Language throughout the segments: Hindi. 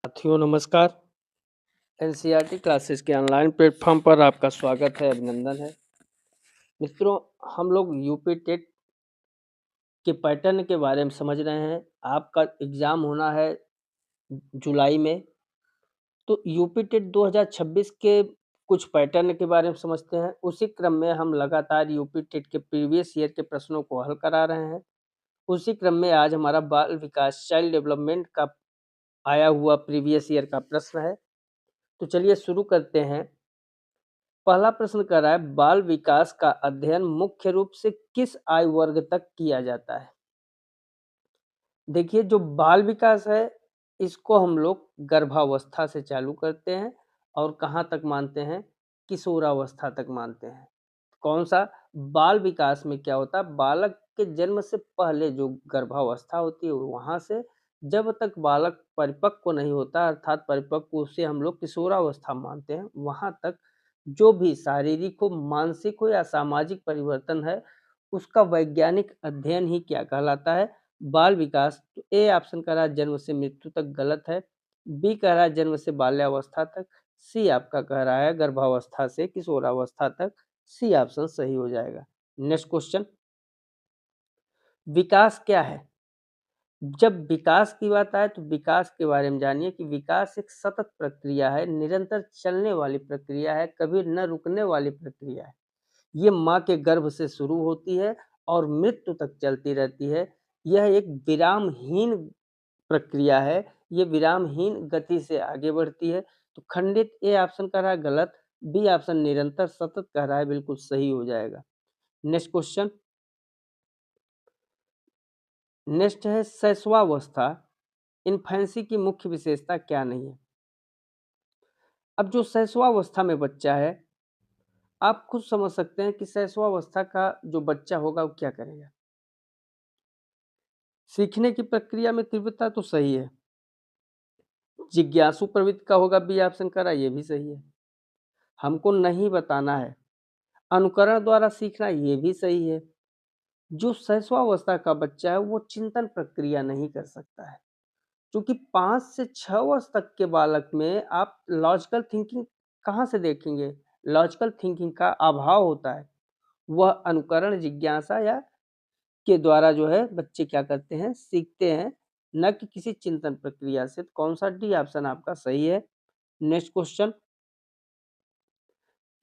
साथियों नमस्कार। एनसीईआरटी क्लासेस के ऑनलाइन प्लेटफॉर्म पर आपका स्वागत है, अभिनंदन है। मित्रों, हम लोग यूपी टेट के पैटर्न के बारे में समझ रहे हैं। आपका एग्ज़ाम होना है जुलाई में, तो यूपी टेट 2026 के कुछ पैटर्न के बारे में समझते हैं। उसी क्रम में हम लगातार यूपी टेट के प्रीवियस ईयर के प्रश्नों को हल करा रहे हैं। उसी क्रम में आज हमारा बाल विकास चाइल्ड डेवलपमेंट का आया हुआ प्रीवियस ईयर का प्रश्न है। तो चलिए शुरू करते हैं। पहला प्रश्न कर रहा है, बाल विकास का अध्ययन मुख्य रूप से किस आयु वर्ग तक किया जाता है? देखिए, जो बाल विकास है इसको हम लोग गर्भावस्था से चालू करते हैं और कहाँ तक मानते हैं? किशोरावस्था तक मानते हैं। कौन सा? बाल विकास में क्या होता है, बालक के जन्म से पहले जो गर्भावस्था होती है वहां से जब तक बालक परिपक्व नहीं होता, अर्थात परिपक्व उसे हम लोग किशोरावस्था मानते हैं, वहां तक जो भी शारीरिक हो, मानसिक हो या सामाजिक परिवर्तन है उसका वैज्ञानिक अध्ययन ही क्या कहलाता है? बाल विकास। तो ए ऑप्शन कह रहा है जन्म से मृत्यु तक, गलत है। बी कह रहा है जन्म से बाल्यावस्था तक। सी आपका कह रहा है गर्भावस्था से किशोरावस्था तक। सी ऑप्शन सही हो जाएगा। नेक्स्ट क्वेश्चन, विकास क्या है? जब विकास की बात आए तो विकास के बारे में जानिए कि विकास एक सतत प्रक्रिया है, निरंतर चलने वाली प्रक्रिया है, कभी न रुकने वाली प्रक्रिया है। ये माँ के गर्भ से शुरू होती है और मृत्यु तक चलती रहती है। यह एक विरामहीन प्रक्रिया है, ये विरामहीन गति से आगे बढ़ती है। तो खंडित ए ऑप्शन कह रहा है गलत, बी ऑप्शन निरंतर सतत कह रहा है बिल्कुल सही हो जाएगा। नेक्स्ट क्वेश्चन, नेक्स्ट है शैशवावस्था, इन्फेंसी की मुख्य विशेषता क्या नहीं है? अब जो शैशवावस्था में बच्चा है, आप खुद समझ सकते हैं कि शैशवावस्था का जो बच्चा होगा वो क्या करेगा। सीखने की प्रक्रिया में तीव्रता तो सही है, जिज्ञासु प्रवृत्ति का होगा, बी ऑप्शन करा, ये भी सही है। हमको नहीं बताना है, अनुकरण द्वारा सीखना, ये भी सही है। जो शैशवावस्था का बच्चा है वो चिंतन प्रक्रिया नहीं कर सकता है, क्योंकि 5 से 6 वर्ष तक के बालक में आप लॉजिकल थिंकिंग कहाँ से देखेंगे? लॉजिकल थिंकिंग का अभाव होता है। वह अनुकरण, जिज्ञासा या के द्वारा जो है बच्चे क्या करते हैं? सीखते हैं, न कि किसी चिंतन प्रक्रिया से। तो कौन सा डी ऑप्शन आपका सही है। नेक्स्ट क्वेश्चन,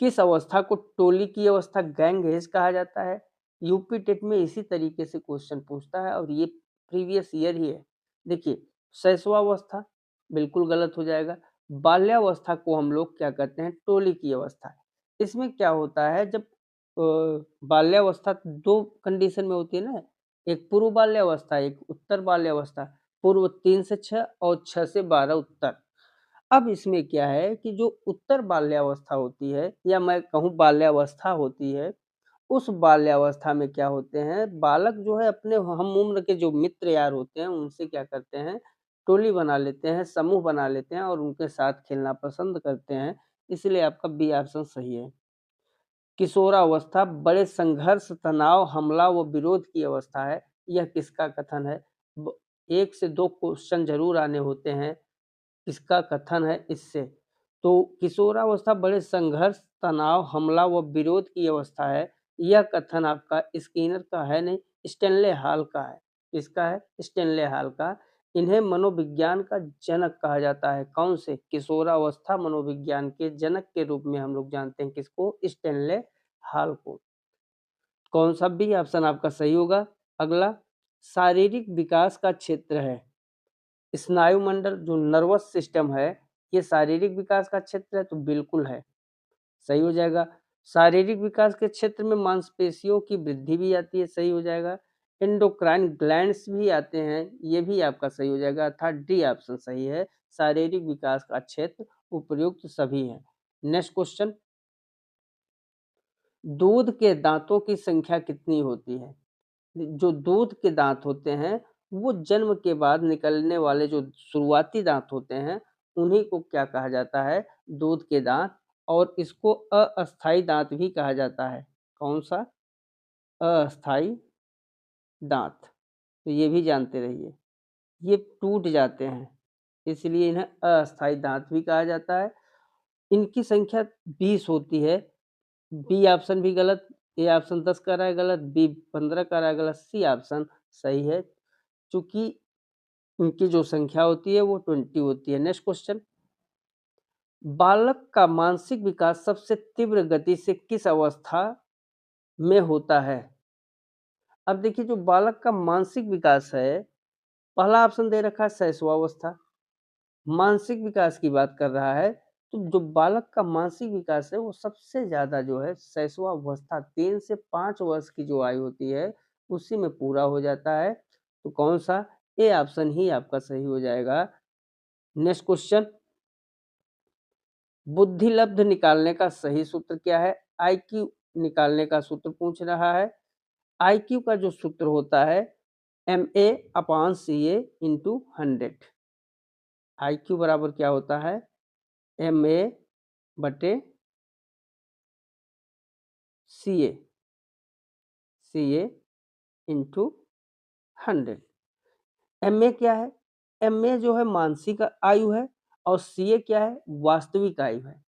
किस अवस्था को टोली की अवस्था, गैंग एज कहा जाता है? यूपी टेट में इसी तरीके से क्वेश्चन पूछता है और ये प्रीवियस ईयर ही है। देखिए, शैशवावस्था बिल्कुल गलत हो जाएगा। बाल्यावस्था को हम लोग क्या कहते हैं? टोली की अवस्था। इसमें क्या होता है, जब बाल्यावस्था दो कंडीशन में होती है ना, एक पूर्व बाल्यावस्था, एक उत्तर बाल्यावस्था। पूर्व 3 से 6 और 6 से 12 उत्तर। अब इसमें क्या है कि जो उत्तर बाल्यावस्था होती है या मैं कहूँ बाल्यावस्था होती है, उस बाल्यावस्था में क्या होते हैं, बालक जो है अपने हम उम्र के जो मित्र यार होते हैं उनसे क्या करते हैं? टोली बना लेते हैं, समूह बना लेते हैं और उनके साथ खेलना पसंद करते हैं। इसलिए आपका बी ऑप्शन सही है। किशोरावस्था बड़े संघर्ष, तनाव, हमला व विरोध की अवस्था है। यह किसका कथन है? 1 से 2 क्वेश्चन जरूर आने होते हैं, किसका कथन है इससे। तो किशोरावस्था बड़े संघर्ष, तनाव, हमला व विरोध की अवस्था है। यह कथन आपका स्किनर का है नहीं, स्टेनले हॉल का है। किसका है? स्टेनले हॉल का। इन्हें मनोविज्ञान का जनक कहा जाता है। कौन से? किशोरावस्था मनोविज्ञान के जनक के रूप में हम लोग जानते हैं किसको? स्टेनले हॉल को। कौन सा भी ऑप्शन आपका सही होगा। अगला, शारीरिक विकास का क्षेत्र है। स्नायु मंडल जो नर्वस सिस्टम है, ये शारीरिक विकास का क्षेत्र है, तो बिल्कुल है, सही हो जाएगा। शारीरिक विकास के क्षेत्र में मांसपेशियों की वृद्धि भी आती है, सही हो जाएगा। एंडोक्राइन ग्लैंड्स भी आते हैं, ये भी आपका सही हो जाएगा, अर्थात डी ऑप्शन सही है। शारीरिक विकास का क्षेत्र उपयुक्त सभी है। नेक्स्ट क्वेश्चन, दूध के दांतों की संख्या कितनी होती है? जो दूध के दांत होते हैं वो जन्म के बाद निकलने वाले जो शुरुआती दांत होते हैं उन्हीं को क्या कहा जाता है? दूध के दांत। और इसको अस्थाई दांत भी कहा जाता है। कौन सा? अस्थाई दांत। तो ये भी जानते रहिए, ये टूट जाते हैं। इसलिए इन्हें अस्थायी दांत भी कहा जाता है। इनकी संख्या 20 होती है। बी ऑप्शन भी गलत, ए ऑप्शन 10 कह रहा है गलत, बी 15 कह रहा है गलत, सी ऑप्शन सही है, चूंकि इनकी जो संख्या होती है वो 20 होती है। नेक्स्ट क्वेश्चन, बालक का मानसिक विकास सबसे तीव्र गति से किस अवस्था में होता है? अब देखिए, जो बालक का मानसिक विकास है, पहला ऑप्शन दे रखा है शैशवावस्था। मानसिक विकास की बात कर रहा है, तो जो बालक का मानसिक विकास है वो सबसे ज्यादा जो है शैशवावस्था 3 से 5 वर्ष की जो आयु होती है उसी में पूरा हो जाता है। तो कौन सा, ए ऑप्शन ही आपका सही हो जाएगा। नेक्स्ट क्वेश्चन, बुद्धि लब्ध निकालने का सही सूत्र क्या है? आईक्यू निकालने का सूत्र पूछ रहा है। आईक्यू का जो सूत्र होता है MA/CA इंटू 100। आईक्यू बराबर क्या होता है? MA/CA into 100। MA क्या है? MA जो है मानसिक आयु है और CA क्या है? वास्तविक आयु है।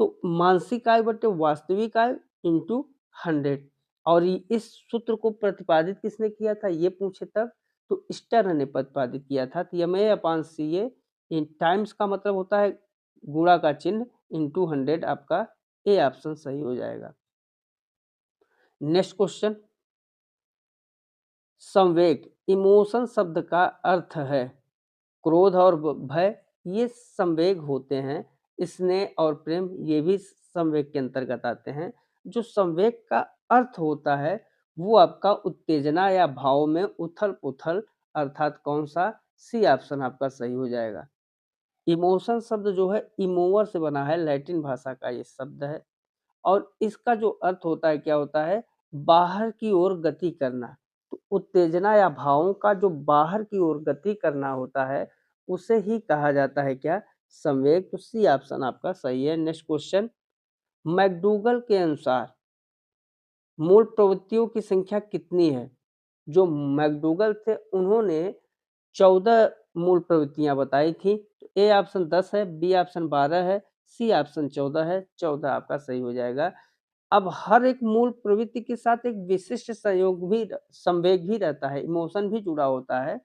तो मानसिक आयु बटे वास्तविक आयु इंटू 100। और इस सूत्र को प्रतिपादित किसने किया था ये पूछे तब, तो स्टर्न ने प्रतिपादित किया था। तो MA/CA इन टाइम्स का मतलब होता है गुणा का चिन्ह इंटू 100, आपका ए ऑप्शन सही हो जाएगा। नेक्स्ट क्वेश्चन, संवेग इमोशन शब्द का अर्थ है क्रोध और भय, ये संवेग होते हैं। स्नेह और प्रेम ये भी संवेग के अंतर्गत आते हैं। जो संवेग का अर्थ होता है वो आपका उत्तेजना या भाव में उथल पुथल, अर्थात कौन सा, सी ऑप्शन आपका सही हो जाएगा। इमोशन शब्द जो है इमोवर से बना है, लैटिन भाषा का ये शब्द है और इसका जो अर्थ होता है क्या होता है, बाहर की ओर गति करना। तो उत्तेजना या भावों का जो बाहर की ओर गति करना होता है उसे ही कहा जाता है क्या, संवेग। तो सी ऑप्शन आपका सही है। नेक्स्ट क्वेश्चन, मैकडूगल के अनुसार मूल प्रवृत्तियों की संख्या कितनी है? जो मैकडूगल थे उन्होंने 14 मूल प्रवृत्तियां बताई थी। तो ए ऑप्शन 10 है, बी ऑप्शन 12 है, सी ऑप्शन 14 है। 14 आपका सही हो जाएगा। अब हर एक मूल प्रवृत्ति के साथ एक विशिष्ट संयोग भी, संवेग भी रहता है, इमोशन भी जुड़ा होता है।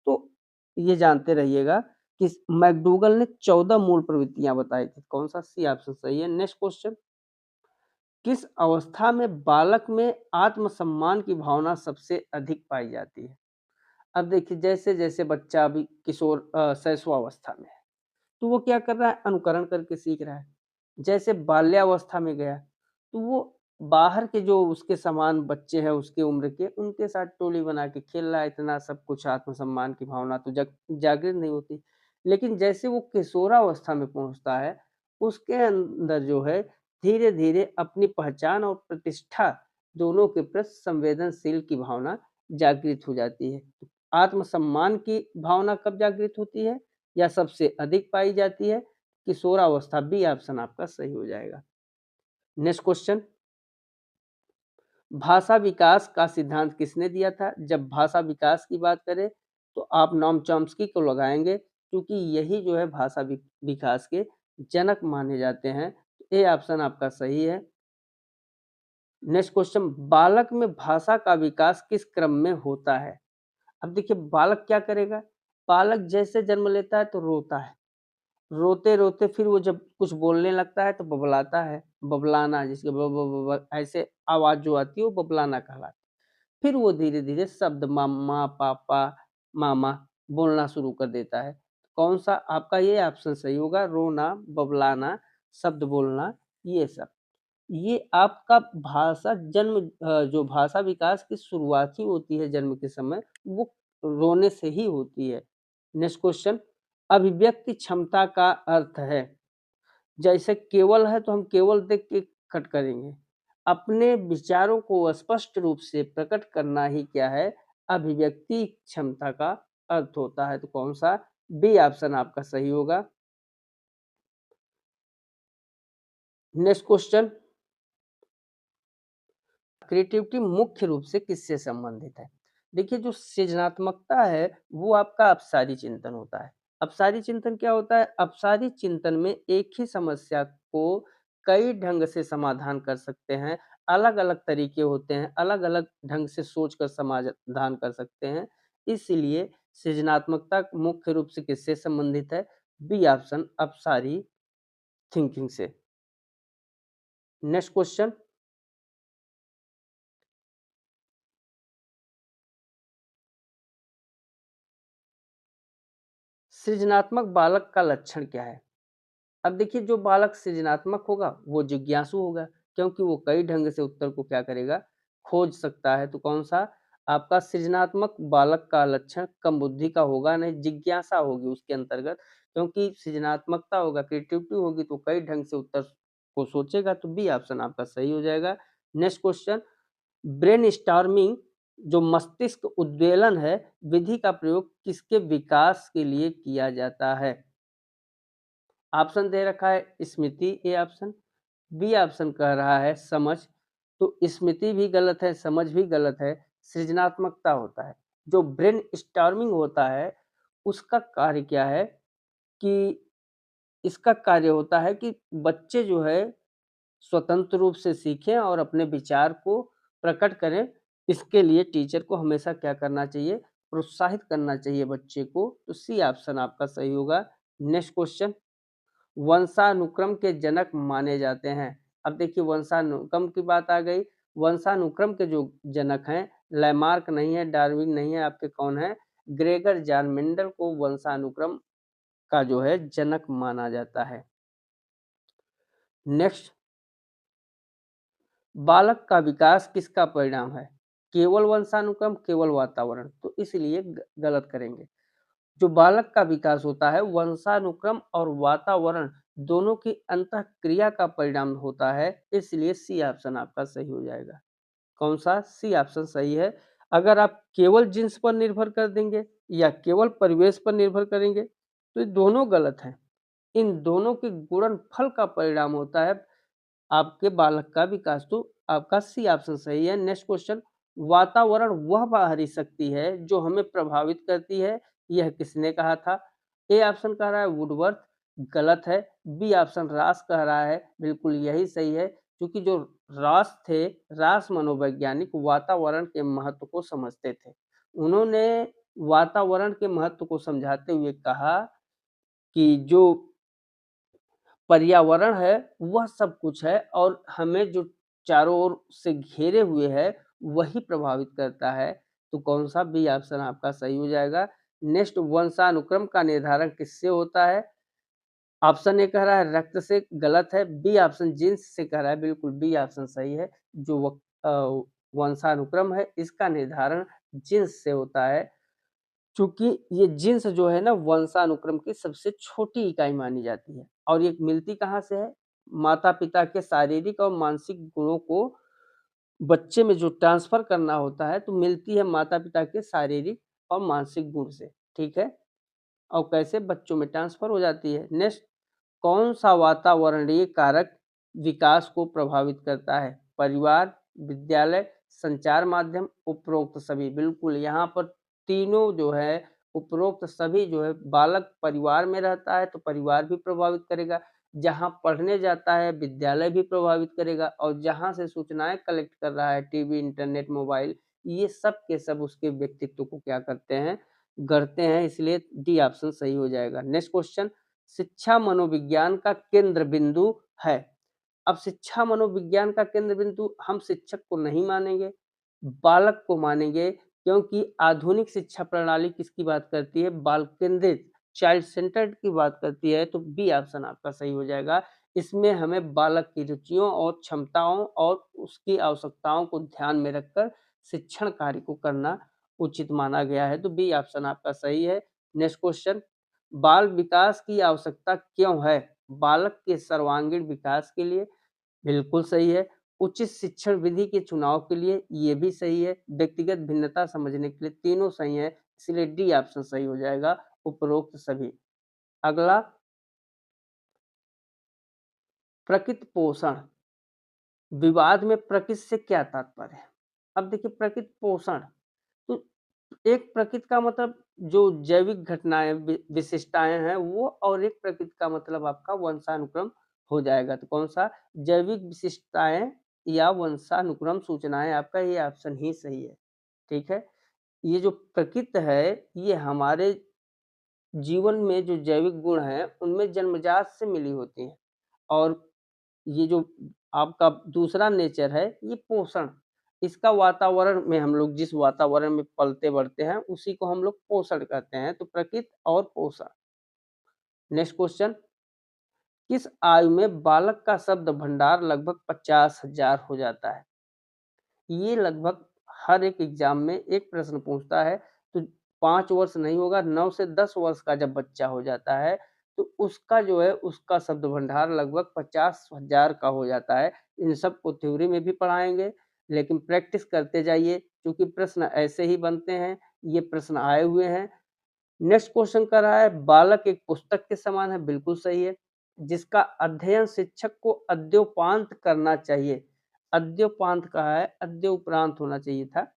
तो ये जानते रहिएगा कि मैकडूगल ने 14 मूल प्रवृत्तियां बताई थी। कौन सा, सी ऑप्शन सही है। नेक्स्ट क्वेश्चन, किस अवस्था में बालक में आत्मसम्मान की भावना सबसे अधिक पाई जाती है? अब देखिए, जैसे जैसे बच्चा अभी किशोर शैशवावस्था में है तो वो क्या कर रहा है, अनुकरण करके सीख रहा है। जैसे बाल्यावस्था में गया तो वो बाहर के जो उसके समान बच्चे हैं उसके उम्र के, उनके साथ टोली बना के खेल रहा है, इतना सब कुछ, आत्मसम्मान की भावना तो जागृत नहीं होती। लेकिन जैसे वो किशोरावस्था में पहुंचता है उसके अंदर जो है धीरे धीरे अपनी पहचान और प्रतिष्ठा दोनों के प्रति संवेदनशील की भावना जागृत हो जाती है। आत्मसम्मान की भावना कब जागृत होती है या सबसे अधिक पाई जाती है? किशोरावस्था, बी ऑप्शन आपका सही हो जाएगा। नेक्स्ट क्वेश्चन, भाषा विकास का सिद्धांत किसने दिया था? जब भाषा विकास की बात करें तो आप नॉम चॉम्स्की को लगाएंगे, क्योंकि यही जो है भाषा विकास के जनक माने जाते हैं। ए ऑप्शन आपका सही है। नेक्स्ट क्वेश्चन, बालक में भाषा का विकास किस क्रम में होता है? अब देखिए, बालक क्या करेगा, बालक जैसे जन्म लेता है तो रोता है, रोते रोते फिर वो जब कुछ बोलने लगता है तो बबलाता है, बबलाना, जिसके ऐसे आवाज जो आती है वो बबलाना कहलाती है। फिर वो धीरे धीरे शब्द मम्मा पापा मामा बोलना शुरू कर देता है। कौन सा आपका, ये ऑप्शन सही होगा, रोना बबलाना शब्द बोलना, ये सब, ये आपका भाषा जन्म जो भाषा विकास की शुरुआत ही होती है जन्म के समय, वो रोने से ही होती है। नेक्स्ट क्वेश्चन, अभिव्यक्ति क्षमता का अर्थ है, जैसे केवल है तो हम केवल देख के कट करेंगे, अपने विचारों को स्पष्ट रूप से प्रकट करना ही क्या है, अभिव्यक्ति क्षमता का अर्थ होता है। तो कौन सा, बी ऑप्शन आपका सही होगा। नेक्स्ट क्वेश्चन, क्रिएटिविटी मुख्य रूप से किससे संबंधित है? देखिए, जो सृजनात्मकता है वो आपका अपसारी चिंतन होता है। अपसारी चिंतन क्या होता है? अपसारी चिंतन में एक ही समस्या को कई ढंग से समाधान कर सकते हैं, अलग-अलग तरीके होते हैं, अलग-अलग ढंग से सोचकर समाधान कर सकते हैं। इसलिए सृजनात्मकता मुख्य रूप से किससे संबंधित है? बी ऑप्शन अपसारी थिंकिंग से। Next question. सृजनात्मक बालक का लक्षण क्या है? अब देखिए जो बालक सृजनात्मक होगा वो जिज्ञासु होगा, क्योंकि वो कई ढंग से उत्तर को क्या करेगा? खोज सकता है। तो कौन सा आपका सृजनात्मक बालक का लक्षण कम बुद्धि का होगा नहीं, जिज्ञासा होगी उसके अंतर्गत, क्योंकि सृजनात्मकता होगा, क्रिएटिविटी होगी तो कई ढंग से उत्तर को सोचेगा। तो बी ऑप्शन आपका सही हो जाएगा। Next question. ब्रेनस्टॉर्मिंग जो मस्तिष्क उद्वेलन है, विधि का प्रयोग किसके विकास के लिए किया जाता है? ऑप्शन दे रखा है स्मृति ए ऑप्शन, बी ऑप्शन कह रहा है समझ। तो स्मृति भी गलत है, समझ भी गलत है, सृजनात्मकता होता है। जो ब्रेन स्टॉर्मिंग होता है उसका कार्य क्या है कि इसका कार्य होता है कि बच्चे जो है स्वतंत्र रूप से सीखें और अपने विचार को प्रकट करें। इसके लिए टीचर को हमेशा क्या करना चाहिए? प्रोत्साहित करना चाहिए बच्चे को। तो सी ऑप्शन आपका सही होगा। Next question. वंशानुक्रम के जनक माने जाते हैं। अब देखिए वंशानुक्रम की बात आ गई। वंशानुक्रम के जो जनक हैं, लैमार्क नहीं है, डार्विन नहीं है, आपके कौन है? ग्रेगर जॉन मेंडल को वंशानुक्रम का जो है जनक माना जाता है। नेक्स्ट। बालक का विकास किसका परिणाम है? केवल वंशानुक्रम, केवल वातावरण? तो इसलिए गलत करेंगे। जो बालक का विकास होता है वंशानुक्रम और वातावरण दोनों की अंतःक्रिया का परिणाम होता है, इसलिए सी ऑप्शन आपका सही हो जाएगा। कौन सा? सी ऑप्शन सही है। अगर आप केवल जीन्स पर निर्भर कर देंगे या केवल परिवेश पर निर्भर करेंगे तो ये दोनों गलत हैं। इन दोनों के गुणनफल का परिणाम होता है आपके बालक का विकास। तो आपका सी ऑप्शन सही है। Next question. वातावरण वह बाहरी शक्ति है जो हमें प्रभावित करती है, यह किसने कहा था? ए ऑप्शन कह रहा है वुडवर्थ, गलत है। बी ऑप्शन रास कह रहा है, बिल्कुल यही सही है, क्योंकि जो रास थे, रास मनोवैज्ञानिक वातावरण के महत्व को समझते थे। उन्होंने वातावरण के महत्व को समझाते हुए कहा कि जो पर्यावरण है वह सब कुछ है और हमें जो चारों ओर से घेरे हुए है वही प्रभावित करता है। तो कौन सा? बी ऑप्शन आपका सही हो जाएगा। नेक्स्ट। वंशानुक्रम का निर्धारण किससे होता है? ऑप्शन ए कह रहा है रक्त से, गलत है। बी ऑप्शन जीन्स से कह रहा है, बिल्कुल बी ऑप्शन सही है। जो वंशानुक्रम है इसका निर्धारण जीन्स से होता है, चूंकि ये जीन्स जो है ना वंशानुक्रम की सबसे छोटी इकाई मानी जाती है और ये मिलती कहाँ से है? माता पिता के शारीरिक और मानसिक गुणों को बच्चे में जो ट्रांसफर करना होता है तो मिलती है माता पिता के शारीरिक और मानसिक गुण से। ठीक है, और कैसे बच्चों में ट्रांसफर हो जाती है। नेक्स्ट। कौन सा वातावरणीय कारक विकास को प्रभावित करता है? परिवार, विद्यालय, संचार माध्यम, उपरोक्त सभी? बिल्कुल यहाँ पर तीनों जो है उपरोक्त सभी जो है, बालक परिवार में रहता है तो परिवार भी प्रभावित करेगा, जहाँ पढ़ने जाता है विद्यालय भी प्रभावित करेगा और जहाँ से सूचनाएं कलेक्ट कर रहा है टीवी, इंटरनेट, मोबाइल, ये सब के सब उसके व्यक्तित्व को क्या करते हैं? गढ़ते हैं। इसलिए डी ऑप्शन सही हो जाएगा। Next question. शिक्षा मनोविज्ञान का केंद्र बिंदु है। अब शिक्षा मनोविज्ञान का केंद्र बिंदु हम शिक्षक को नहीं मानेंगे, बालक को मानेंगे, क्योंकि आधुनिक शिक्षा प्रणाली किसकी बात करती है? बाल केंद्रित, चाइल्ड सेंटर्ड की बात करती है। तो बी ऑप्शन आपका सही हो जाएगा। इसमें हमें बालक की रुचियों और क्षमताओं और उसकी आवश्यकताओं को ध्यान में रखकर शिक्षण कार्य को करना उचित माना गया है। तो बी ऑप्शन आपका सही है। Next question. बाल विकास की आवश्यकता क्यों है? बालक के सर्वांगीण विकास के लिए, बिल्कुल सही है। उचित शिक्षण विधि के चुनाव के लिए, ये भी सही है। व्यक्तिगत भिन्नता समझने के लिए, तीनों सही है। इसलिए डी ऑप्शन सही हो जाएगा, उपरोक्त सभी। अगला। प्रकृति पोषण। विवाद में प्रकृति से क्या तात्पर्य है? अब देखिए प्रकृति पोषण, तो एक प्रकृति का मतलब जो जैविक घटनाएँ विशिष्टताएँ हैं वो, और एक प्रकृति का मतलब आपका वंशानुक्रम हो जाएगा। तो कौन-सा? जैविक विशिष्टताएँ या वंशानुक्रम सूचनाएँ, आपका ये ऑप्शन ही सही है। ठीक है? ये जो प्रकृति है, ये हमारे जीवन में जो जैविक गुण हैं, उनमें जन्मजात से मिली होती हैं, और ये जो आपका दूसरा नेचर है, ये पोषण। इसका वातावरण में हम लोग जिस वातावरण में पलते-बढ़ते हैं, उसी को हम लोग पोषण कहते हैं। तो प्रकृति और पोषण। नेक्स्ट क्वेश्चन, किस आयु में बालक का शब्द भंडार लगभग 50,000 हो जाता है? ये लगभग हर एक एग्जाम में एक प्रश्न पूछता है। तो 5 वर्ष नहीं होगा, 9 से 10 वर्ष का जब बच्चा हो जाता है, तो उसका जो है उसका शब्द भंडार लगभग 50,000 का हो जाता है। इन सब को थ्योरी में भी पढ़ाएँगे, लेकिन प्रैक्टिस करते जाइए, क्योंकि प्रश्न ऐसे ही बनते हैं, ये प्रश्न आए हुए हैं। नेक्स्ट क्वेश्चन कर रहा है, बालक एक पुस्तक के समान है, बिल्कुल सही है, जिसका अध्ययन शिक्षक को अद्योपांत करना चाहिए। अद्योपांत कहा है, अद्य उपरांत होना चाहिए था।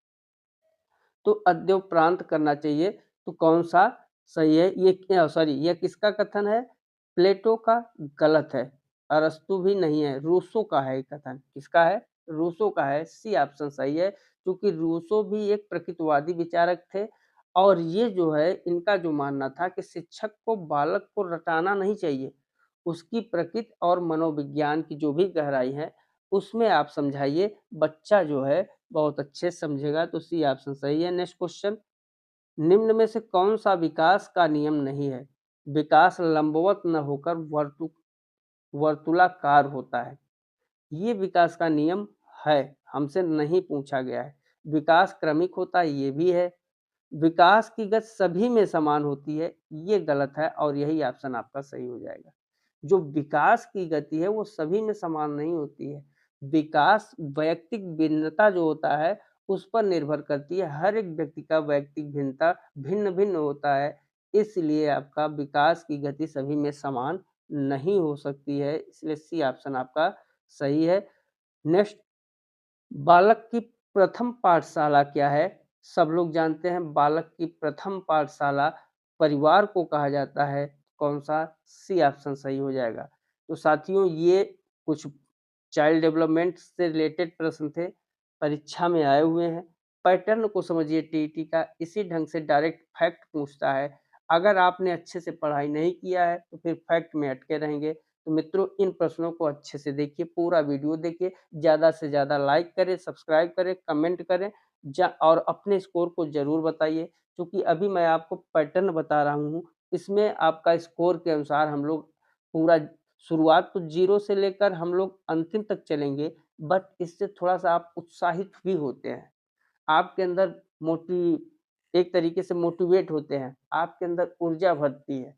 तो अद्योपरांत करना चाहिए। तो कौन-सा सही है? ये सॉरी, ये किसका कथन है? प्लेटो का। गलत है। अरस्तु भी नहीं है, रूसो का है ये कथन। किसका है? रूसो का है। सी ऑप्शन सही है, क्योंकि रूसो भी एक प्रकृतिवादी विचारक थे, और ये जो है इनका जो मानना था कि शिक्षक को बालक को रटाना नहीं चाहिए। उसकी प्रकृति और मनोविज्ञान की जो भी गहराई है, उसमें आप समझाइए, बच्चा जो है बहुत अच्छे से समझेगा। तो सी ऑप्शन सही है। नेक्स्ट क्वेश्चन, निम्न में से कौन सा विकास का नियम नहीं है? विकास लंबवत न होकर वर्तुलाकार होता है। ये विकास का नियम है, हमसे नहीं पूछा गया है। विकास क्रमिक होता है, ये भी है। विकास की गति सभी में समान होती है, ये गलत है, और यही ऑप्शन आपका सही हो जाएगा। जो विकास की गति है वो सभी में समान नहीं होती है। विकास वैयक्तिक भिन्नता जो होता है उस पर निर्भर करती है। हर एक व्यक्ति का वैयक्तिक भिन्नता भिन्न-भिन्न होता है। इसलिए आपका विकास की गति सभी में समान नहीं हो सकती है। इसलिए सी ऑप्शन आपका सही है। नेक्स्ट, बालक की प्रथम पाठशाला क्या है? सब लोग जानते हैं, बालक की प्रथम पाठशाला परिवार को कहा जाता है। कौन-सा? सी ऑप्शन सही हो जाएगा। तो साथियों, ये कुछ चाइल्ड डेवलपमेंट से रिलेटेड प्रश्न थे, परीक्षा में आए हुए हैं। पैटर्न को समझिए टीईटी का, इसी ढंग से डायरेक्ट फैक्ट पूछता है। अगर आपने अच्छे से पढ़ाई नहीं किया है, तो फिर फैक्ट में अटके रहेंगे। तो मित्रों, इन प्रश्नों को अच्छे से देखिए, पूरा वीडियो देखिए, ज़्यादा से ज़्यादा लाइक करें, सब्सक्राइब करें, कमेंट करें, और अपने स्कोर को ज़रूर बताइए, क्योंकि अभी मैं आपको पैटर्न बता रहा हूँ। इसमें आपका स्कोर के अनुसार हम लोग पूरा शुरुआत तो 0 से लेकर हम लोग अंतिम तक चलेंगे, बट इससे थोड़ा-सा आप उत्साहित भी होते हैं। आपके अंदर एक तरीके से मोटिवेट होते हैं, आपके अंदर ऊर्जा भरती है।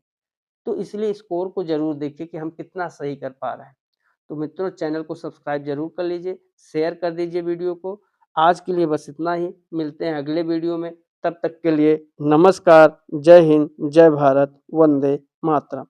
तो इसलिए स्कोर को ज़रूर देखिए कि हम कितना सही कर पा रहे हैं। तो मित्रों, चैनल को सब्सक्राइब ज़रूर कर लीजिए, शेयर कर दीजिए वीडियो को। आज के लिए बस इतना ही, मिलते हैं अगले वीडियो में। तब तक के लिए नमस्कार, जय हिंद, जय भारत, वंदे मातरम।